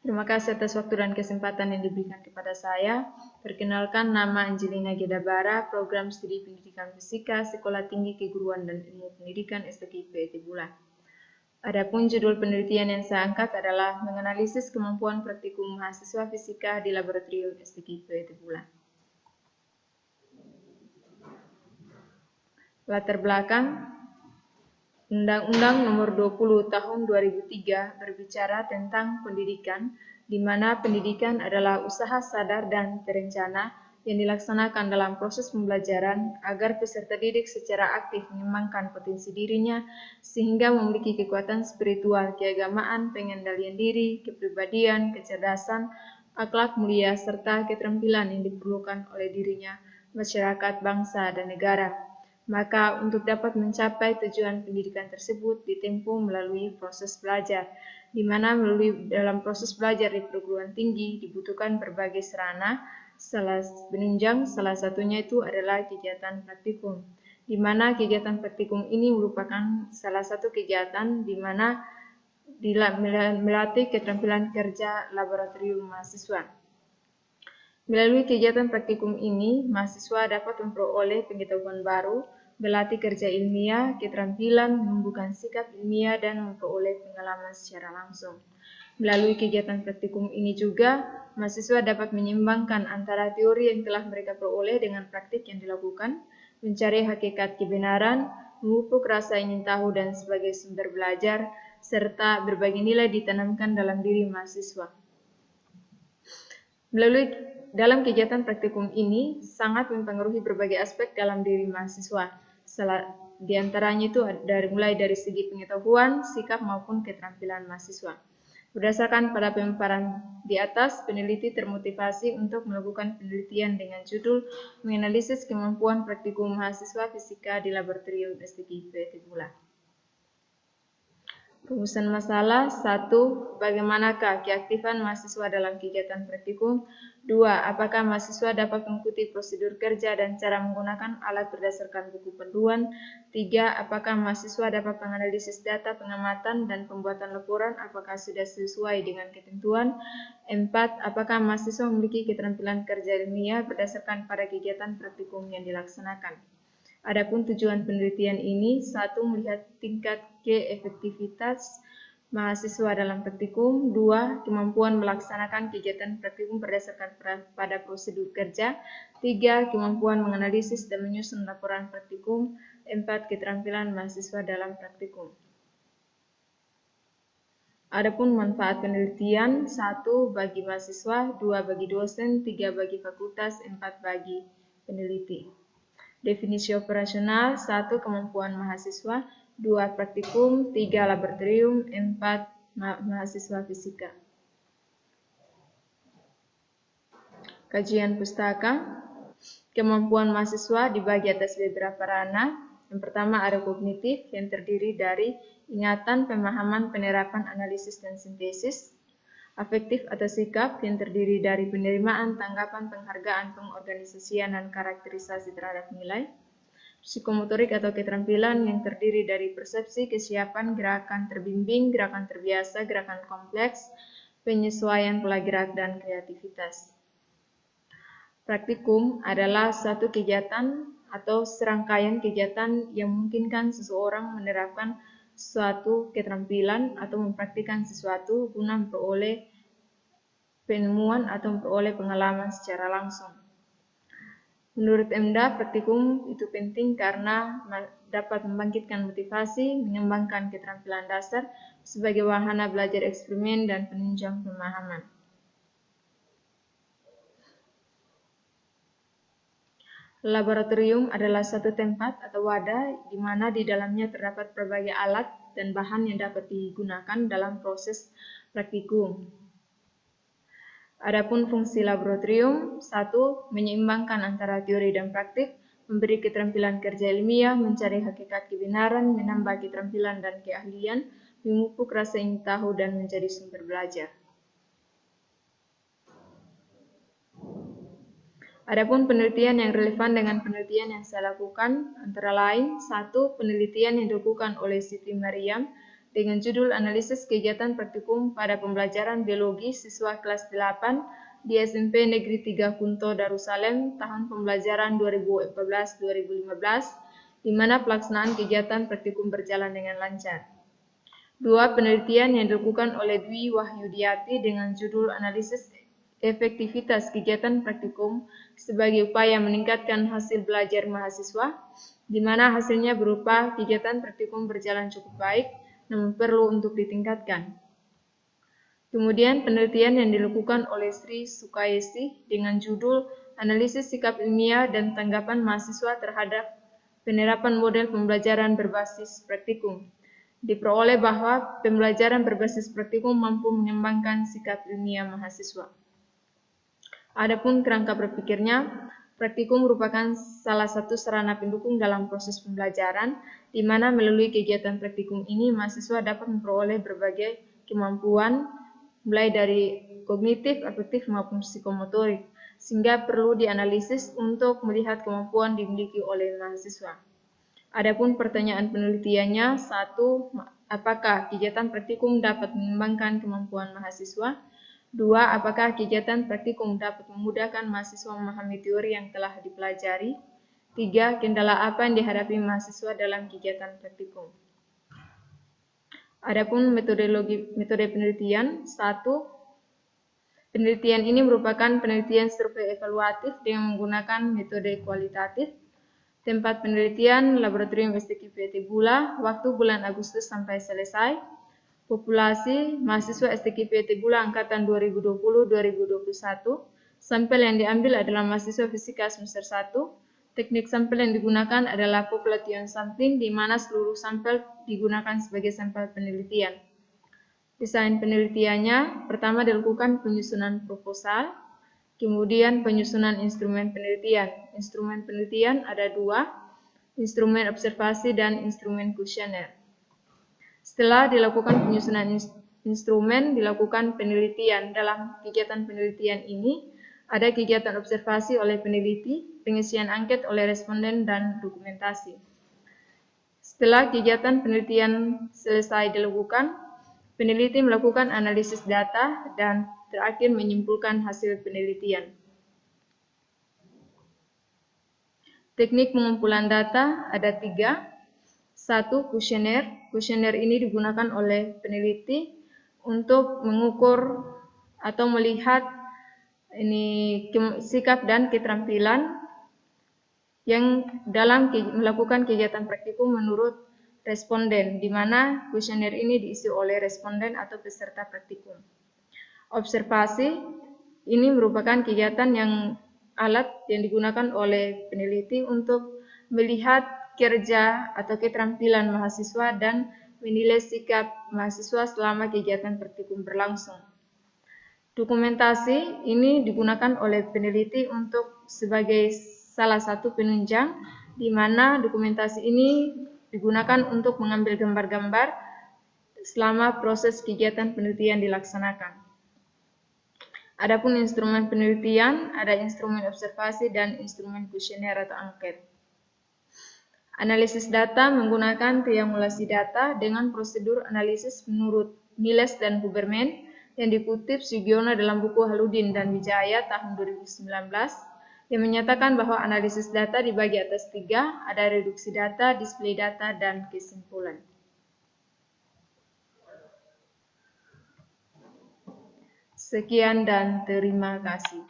Terima kasih atas waktu dan kesempatan yang diberikan kepada saya. Perkenalkan, nama Angelina Gedabara, Program Studi Pendidikan Fisika, Sekolah Tinggi Keguruan dan Ilmu Pendidikan STKIP Tibula. Adapun judul penelitian yang saya angkat adalah menganalisis kemampuan praktikum mahasiswa fisika di laboratorium STKIP Tibula. Latar belakang, Undang-Undang Nomor 20 Tahun 2003 berbicara tentang pendidikan, di mana pendidikan adalah usaha sadar dan terencana yang dilaksanakan dalam proses pembelajaran agar peserta didik secara aktif mengembangkan potensi dirinya sehingga memiliki kekuatan spiritual, keagamaan, pengendalian diri, kepribadian, kecerdasan, akhlak mulia, serta keterampilan yang diperlukan oleh dirinya, masyarakat, bangsa, dan negara. Maka untuk dapat mencapai tujuan pendidikan tersebut ditempuh melalui proses belajar, di mana melalui dalam proses belajar di perguruan tinggi dibutuhkan berbagai sarana penunjang, salah satunya itu adalah kegiatan praktikum, di mana kegiatan praktikum ini merupakan salah satu kegiatan di mana melatih keterampilan kerja laboratorium mahasiswa. Melalui kegiatan praktikum ini, mahasiswa dapat memperoleh pengetahuan baru, berlatih kerja ilmiah, keterampilan, menumbuhkan sikap ilmiah, dan memperoleh pengalaman secara langsung. Melalui kegiatan praktikum ini juga, mahasiswa dapat menyeimbangkan antara teori yang telah mereka peroleh dengan praktik yang dilakukan, mencari hakikat kebenaran, memupuk rasa ingin tahu dan sebagai sumber belajar, serta berbagai nilai ditanamkan dalam diri mahasiswa. Dalam kegiatan praktikum ini sangat mempengaruhi berbagai aspek dalam diri mahasiswa. Di antaranya itu mulai dari segi pengetahuan, sikap maupun keterampilan mahasiswa. Berdasarkan pada pemaparan di atas, peneliti termotivasi untuk melakukan penelitian dengan judul menganalisis kemampuan praktikum mahasiswa fisika di laboratorium STKIP Tibula. Rumusan masalah. 1. Bagaimanakah keaktifan mahasiswa dalam kegiatan praktikum? 2. Apakah mahasiswa dapat mengikuti prosedur kerja dan cara menggunakan alat berdasarkan buku panduan? 3. Apakah mahasiswa dapat menganalisis data pengamatan dan pembuatan laporan apakah sudah sesuai dengan ketentuan? 4. Apakah mahasiswa memiliki keterampilan kerja ilmiah berdasarkan pada kegiatan praktikum yang dilaksanakan? Adapun tujuan penelitian ini, 1. Melihat tingkat keefektivitas mahasiswa dalam praktikum, 2. Kemampuan melaksanakan kegiatan praktikum berdasarkan pada prosedur kerja, 3. Kemampuan menganalisis dan menyusun laporan praktikum, 4. Keterampilan mahasiswa dalam praktikum. Adapun manfaat penelitian, 1. Bagi mahasiswa, 2. Bagi dosen, 3. Bagi fakultas, 4. Bagi peneliti. Definisi operasional, 1. Kemampuan mahasiswa, 2. Praktikum, 3. Laboratorium, 4. Mahasiswa fisika. Kajian pustaka. Kemampuan mahasiswa dibagi atas beberapa ranah. Yang pertama ada kognitif yang terdiri dari ingatan, pemahaman, penerapan, analisis, dan sintesis. Afektif atau sikap yang terdiri dari penerimaan, tanggapan, penghargaan, pengorganisasian, dan karakterisasi terhadap nilai. Psikomotorik atau keterampilan yang terdiri dari persepsi, kesiapan, gerakan terbimbing, gerakan terbiasa, gerakan kompleks, penyesuaian pola gerak, dan kreativitas. Praktikum adalah suatu kegiatan atau serangkaian kegiatan yang memungkinkan seseorang menerapkan suatu keterampilan atau mempraktikkan sesuatu guna memperoleh penemuan atau memperoleh pengalaman secara langsung. Menurut Emda, praktikum itu penting karena dapat membangkitkan motivasi, mengembangkan keterampilan dasar sebagai wahana belajar eksperimen dan penunjang pemahaman. Laboratorium adalah satu tempat atau wadah di mana di dalamnya terdapat berbagai alat dan bahan yang dapat digunakan dalam proses praktikum. Adapun fungsi laboratorium, 1. Menyeimbangkan antara teori dan praktik, memberi keterampilan kerja ilmiah, mencari hakikat kebenaran, menambah keterampilan dan keahlian, memupuk rasa ingin tahu, dan menjadi sumber belajar. Adapun penelitian yang relevan dengan penelitian yang saya lakukan antara lain, 1. Penelitian yang dilakukan oleh Siti Mariam dengan judul Analisis Kegiatan Praktikum pada Pembelajaran Biologi Siswa Kelas 8 di SMP Negeri 3 Kunto Darussalem tahun pembelajaran 2014-2015, di mana pelaksanaan kegiatan praktikum berjalan dengan lancar. Dua penelitian yang dilakukan oleh Dwi Wahyudiati dengan judul Analisis Efektivitas Kegiatan Praktikum sebagai upaya meningkatkan hasil belajar mahasiswa, di mana hasilnya berupa kegiatan praktikum berjalan cukup baik, namun perlu untuk ditingkatkan. Kemudian penelitian yang dilakukan oleh Sri Sukayesi dengan judul Analisis Sikap Ilmiah dan Tanggapan Mahasiswa Terhadap Penerapan Model Pembelajaran Berbasis Praktikum. Diperoleh bahwa pembelajaran berbasis praktikum mampu mengembangkan sikap ilmiah mahasiswa. Adapun kerangka berpikirnya, praktikum merupakan salah satu sarana pendukung dalam proses pembelajaran, di mana melalui kegiatan praktikum ini mahasiswa dapat memperoleh berbagai kemampuan, mulai dari kognitif, afektif, maupun psikomotorik, sehingga perlu dianalisis untuk melihat kemampuan dimiliki oleh mahasiswa. Adapun pertanyaan penelitiannya, 1. Apakah kegiatan praktikum dapat mengembangkan kemampuan mahasiswa? 2. Apakah kegiatan praktikum dapat memudahkan mahasiswa memahami teori yang telah dipelajari? 3. Kendala apa yang dihadapi mahasiswa dalam kegiatan praktikum? Adapun metode penelitian, 1. Penelitian ini merupakan penelitian survei evaluatif dengan menggunakan metode kualitatif. Tempat penelitian Laboratorium STKP Tibula, waktu bulan Agustus sampai selesai. Populasi mahasiswa STKP Tibula angkatan 2020-2021. Sampel yang diambil adalah mahasiswa fisika semester 1. Teknik sampel yang digunakan adalah population sampling, di mana seluruh sampel digunakan sebagai sampel penelitian. Desain penelitiannya, pertama dilakukan penyusunan proposal, kemudian penyusunan instrumen penelitian. Instrumen penelitian ada 2, instrumen observasi dan instrumen kuesioner. Setelah dilakukan penyusunan instrumen, dilakukan penelitian. Dalam kegiatan penelitian ini, ada kegiatan observasi oleh peneliti, pengisian angket oleh responden, dan dokumentasi. Setelah kegiatan penelitian selesai dilakukan, peneliti melakukan analisis data dan terakhir menyimpulkan hasil penelitian. Teknik pengumpulan data ada 3. 1. Kuesioner. Kuesioner ini digunakan oleh peneliti untuk mengukur atau melihat sikap dan keterampilan yang dalam melakukan kegiatan praktikum menurut responden, di mana kuesioner ini diisi oleh responden atau peserta praktikum. Observasi ini merupakan kegiatan alat yang digunakan oleh peneliti untuk melihat kerja atau keterampilan mahasiswa dan menilai sikap mahasiswa selama kegiatan praktikum berlangsung. Dokumentasi ini digunakan oleh peneliti untuk sebagai salah satu penunjang, di mana dokumentasi ini digunakan untuk mengambil gambar-gambar selama proses kegiatan penelitian dilaksanakan. Adapun instrumen penelitian, ada instrumen observasi dan instrumen kuesioner atau angket. Analisis data menggunakan triangulasi data dengan prosedur analisis menurut Miles dan Huberman yang dikutip Sugiono dalam buku Haludin dan Wijaya tahun 2019, yang menyatakan bahwa analisis data dibagi atas 3, ada reduksi data, display data, dan kesimpulan. Sekian dan terima kasih.